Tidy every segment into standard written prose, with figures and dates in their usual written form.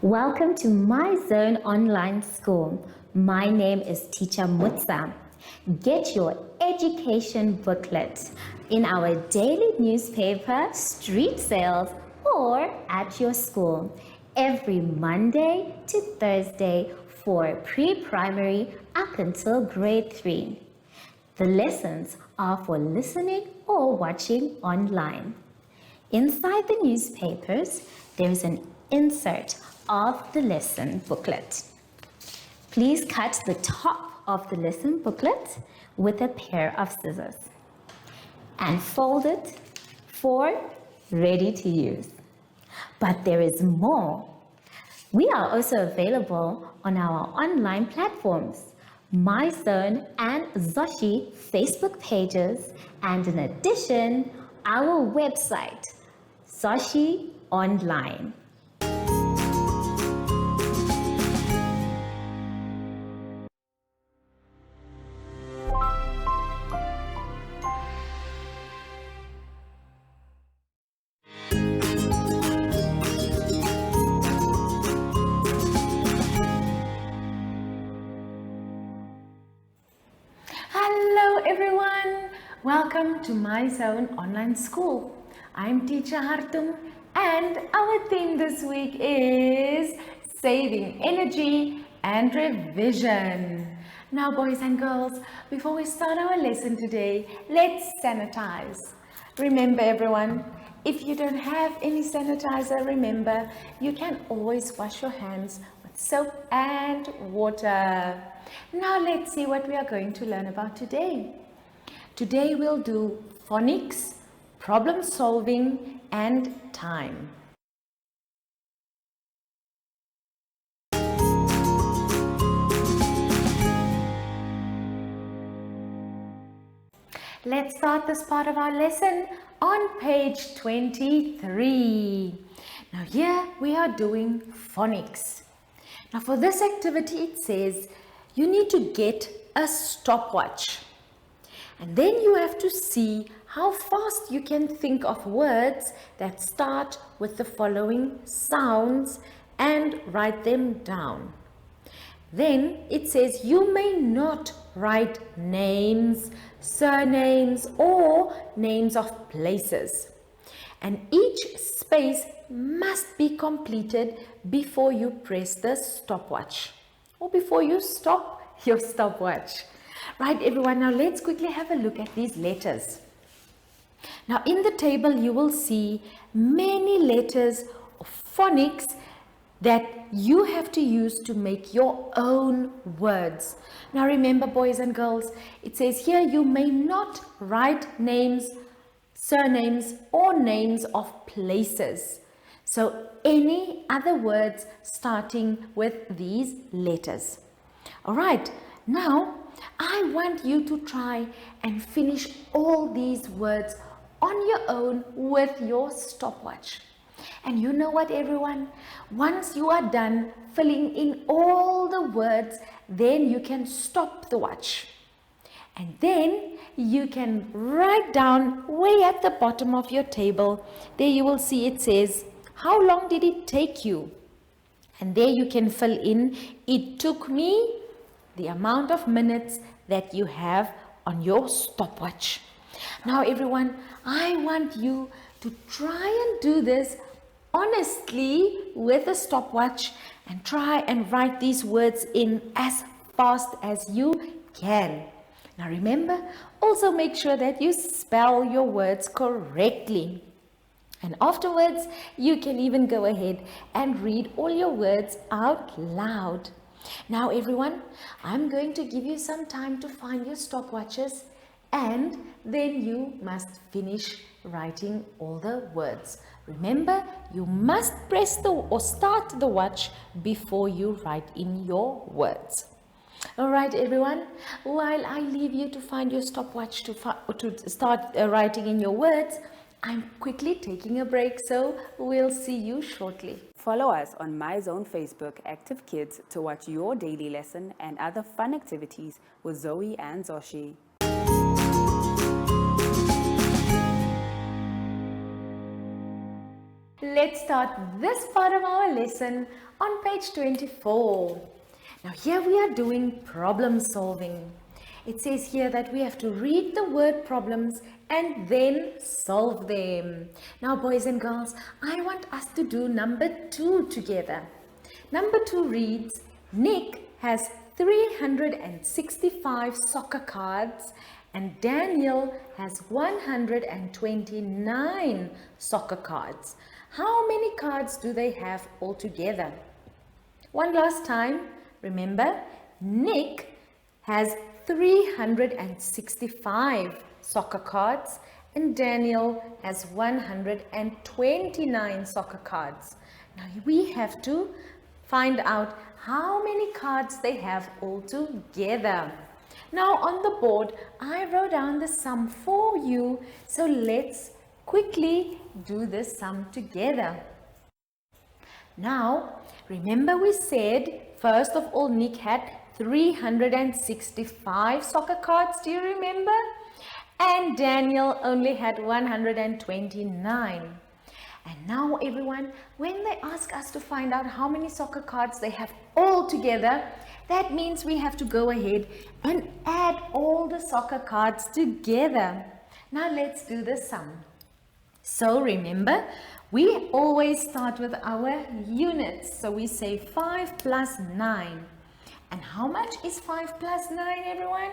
Welcome to My Zone Online School. My name is Teacher Mutsa. Get your education booklet in our daily newspaper, street sales, or at your school every Monday to Thursday for pre-primary up until grade 3. The lessons are for listening or watching online. Inside the newspapers, there is an insert of the lesson booklet. Please cut the top of the lesson booklet with a pair of scissors and fold it for ready to use. But there is more. We are also available on our online platforms, MyZone and Zoshi Facebook pages, and in addition, our website, Zoshi Online. Hello everyone, welcome to My Zone Online School. I'm Teacher Hartung and our theme this week is saving energy and revision. Now boys and girls, before we start our lesson today, let's sanitize. Remember everyone, if you don't have any sanitizer, remember you can always wash your hands with soap and water. Now let's see what we are going to learn about today. Today we'll do phonics, problem solving and time. Let's start this part of our lesson on page 23. Now here we are doing phonics. Now for this activity it says you need to get a stopwatch. And then you have to see how fast you can think of words that start with the following sounds and write them down. Then it says you may not write names, surnames, or names of places. And each space must be completed before you press the stopwatch or before you stop your stopwatch. Right, everyone, now let's quickly have a look at these letters. Now in the table you will see many letters of phonics that you have to use to make your own words. Now remember boys and girls, it says here you may not write names, surnames or names of places. So any other words starting with these letters. All right, now I want you to try and finish all these words on your own with your stopwatch. And you know what everyone, once you are done filling in all the words, then you can stop the watch. And then you can write down way at the bottom of your table. There you will see it says, how long did it take you? And there you can fill in, it took me the amount of minutes that you have on your stopwatch. Now everyone, I want you to try and do this honestly with a stopwatch and try and write these words in as fast as you can. Now remember, also make sure that you spell your words correctly. And afterwards, you can even go ahead and read all your words out loud. Now everyone, I'm going to give you some time to find your stopwatches and then you must finish writing all the words. Remember, you must press or start the watch before you write in your words. All right, everyone, while I leave you to find your stopwatch to start writing in your words, I'm quickly taking a break, so we'll see you shortly. Follow us on My Zone Facebook Active Kids to watch your daily lesson and other fun activities with Zoe and Zoshi. let's start this part of our lesson on page 24. Now here we are doing problem solving. It says here that we have to read the word problems and then solve them. Now boys and girls, I want us to do number 2 together. Number 2 reads, Nick has 365 soccer cards and Daniel has 129 soccer cards. How many cards do they have altogether? One last time, remember, Nick has 365 soccer cards and Daniel has 129 soccer cards. Now we have to find out how many cards they have all together. Now on the board, I wrote down the sum for you, so let's quickly do the sum together. Now, remember we said, first of all, Nick had 365 soccer cards, do you remember? And Daniel only had 129. And now everyone, when they ask us to find out how many soccer cards they have all together, that means we have to go ahead and add all the soccer cards together. Now let's do the sum. So remember, we always start with our units. So we say 5 plus 9. And how much is 5 plus 9, everyone?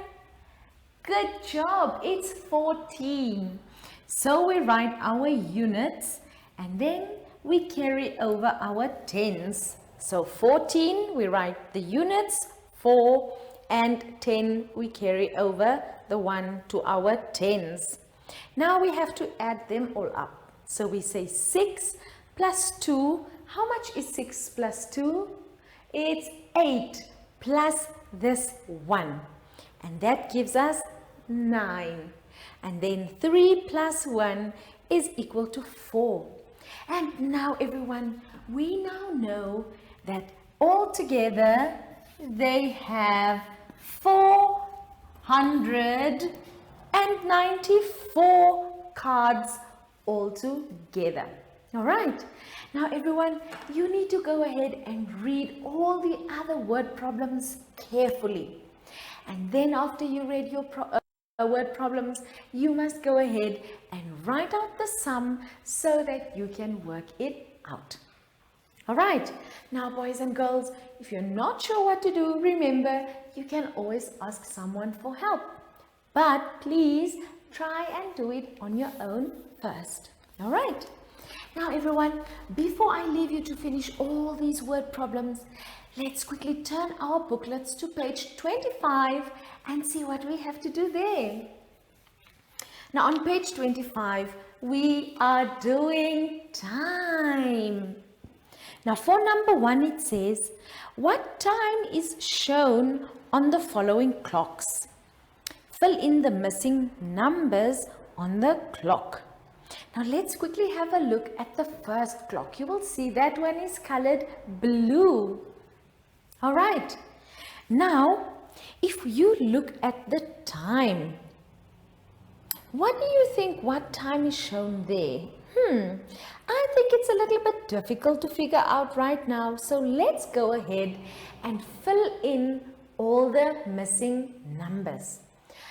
Good job, it's 14. So we write our units and then we carry over our tens. So 14, we write the units, 4, and 10, we carry over the 1 to our tens. Now we have to add them all up. So we say 6 plus 2. How much is 6 plus 2? It's 8 plus this 1. And that gives us 9. And then 3 plus 1 is equal to 4. And now everyone, we now know that altogether they have 494 cards altogether. All right. Now everyone, you need to go ahead and read all the other word problems carefully. And then after you read your word problems, you must go ahead and write out the sum so that you can work it out. All right. Now boys and girls, if you're not sure what to do, remember, you can always ask someone for help. But please try and do it on your own first. All right. Now everyone, before I leave you to finish all these word problems, let's quickly turn our booklets to page 25 and see what we have to do there. Now on page 25, we are doing time. Now for number 1, it says, what time is shown on the following clocks? Fill in the missing numbers on the clock. Now let's quickly have a look at the first clock. You will see that one is colored blue. All right. Now, if you look at the time, what do you think what time is shown there? I think it's a little bit difficult to figure out right now. So let's go ahead and fill in all the missing numbers.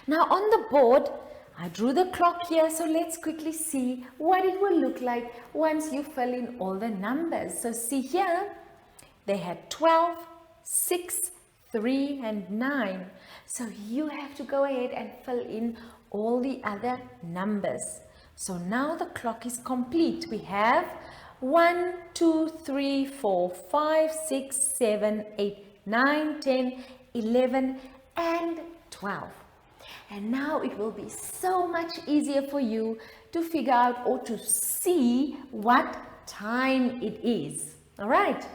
Now on the board, I drew the clock here, so let's quickly see what it will look like once you fill in all the numbers. So see here, they had 12, 6, 3 and 9. So you have to go ahead and fill in all the other numbers. So now the clock is complete. We have 1, 2, 3, 4, 5, 6, 7, 8, 9, 10, 11 and 12. And now it will be so much easier for you to figure out or to see what time it is. All right.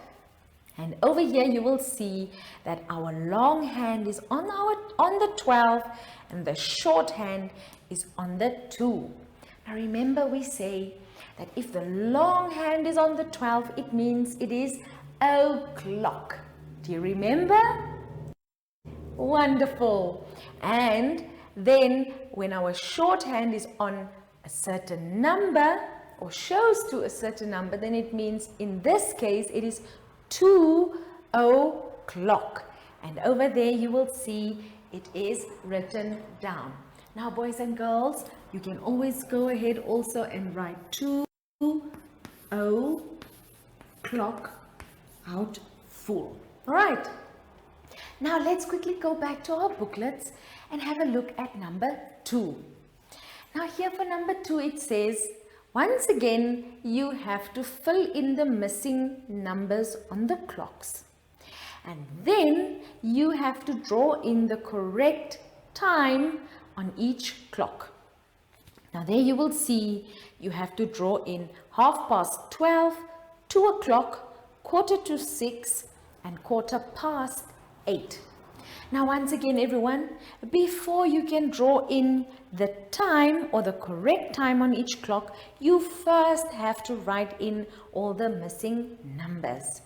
And over here you will see that our long hand is on the 12 and the short hand is on the 2. Now remember, we say that if the long hand is on the 12, it means it is o'clock. Do you remember? Wonderful. And then when our short hand is on a certain number or shows to a certain number, then it means in this case it is 2 o'clock. And over there you will see it is written down. Now boys and girls, you can always go ahead also and write 2 o'clock out full. All right. Now let's quickly go back to our booklets and have a look at number 2. Now here for number 2 it says, once again you have to fill in the missing numbers on the clocks. And then you have to draw in the correct time on each clock. Now there you will see you have to draw in 12:30, 2 o'clock, 6:15 and 8:15. Now once again everyone, before you can draw in the time or the correct time on each clock, you first have to write in all the missing numbers.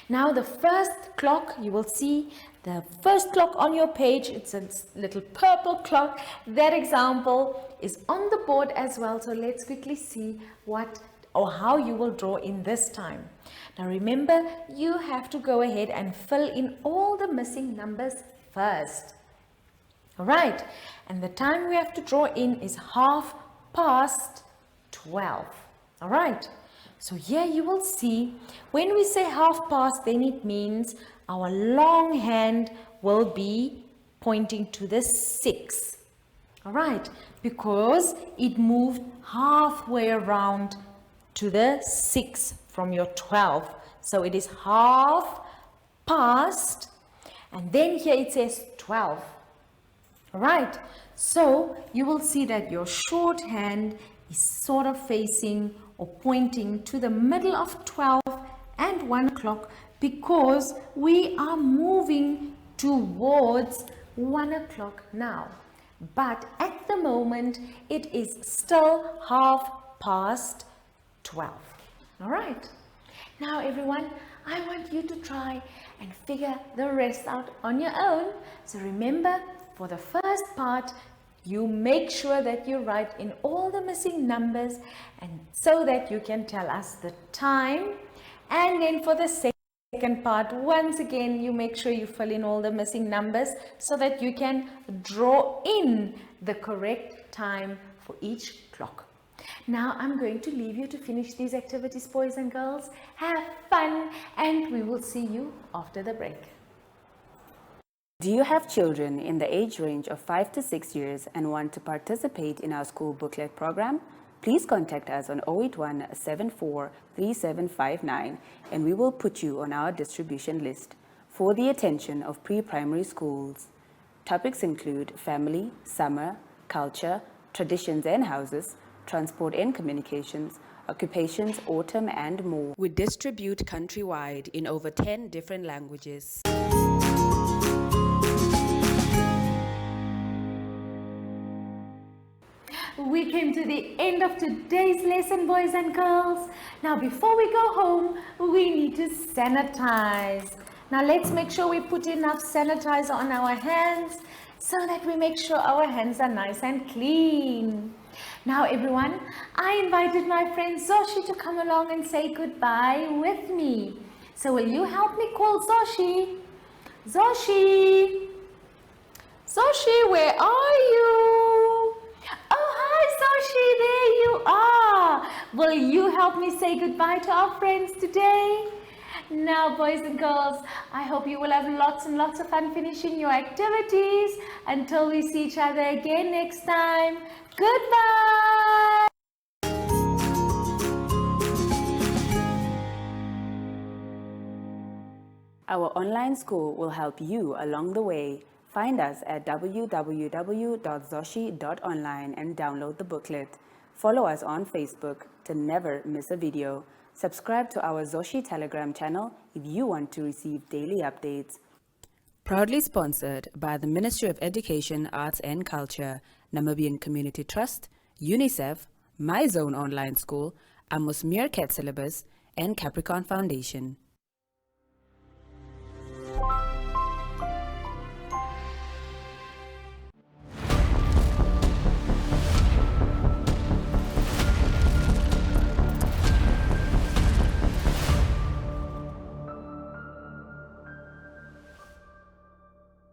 Now the first clock, you will see the first clock on your page, it's a little purple clock. That example is on the board as well. So let's quickly see what or how you will draw in this time. Now remember, you have to go ahead and fill in all the missing numbers first. All right, and the time we have to draw in is 12:30. All right. So here you will see, when we say 12:30, then it means our long hand will be pointing to the 6. All right, because it moved halfway around to the 6 from your 12. So it is 12:30, and then here it says 12. All right, so you will see that your short hand is sort of facing or pointing to the middle of 12 and 1 o'clock, because we are moving towards 1 o'clock now. But at the moment, it is still 12:30. All right. Now everyone, I want you to try and figure the rest out on your own. So remember, for the first part, you make sure that you write in all the missing numbers, and so that you can tell us the time. And then for the second part, once again, you make sure you fill in all the missing numbers so that you can draw in the correct time for each clock. Now I'm going to leave you to finish these activities, boys and girls. Have fun, and we will see you after the break. Do you have children in the age range of 5 to 6 years and want to participate in our school booklet program? Please contact us on 081 74 3759 and we will put you on our distribution list for the attention of pre-primary schools. Topics include family, summer, culture, traditions and houses, transport and communications, occupations, autumn and more. We distribute countrywide in over 10 different languages. We came to the end of today's lesson, boys and girls. Now before we go home, we need to sanitize. Now let's make sure we put enough sanitizer on our hands so that we make sure our hands are nice and clean. Now everyone, I invited my friend Zoshi to come along and say goodbye with me. So will you help me call Zoshi? Zoshi! Zoshi, where are you? Oh, hi Zoshi, there you are. Will you help me say goodbye to our friends today? Now boys and girls, I hope you will have lots and lots of fun finishing your activities. Until we see each other again next time, goodbye. Our online school will help you along the way. Find us at www.zoshi.online and download the booklet. Follow us on Facebook to never miss a video. Subscribe to our Zoshi Telegram channel if you want to receive daily updates. Proudly sponsored by the Ministry of Education, Arts and Culture, Namibian Community Trust, UNICEF, My Zone Online School, Amos Meerkat Syllabus, and Capricorn Foundation.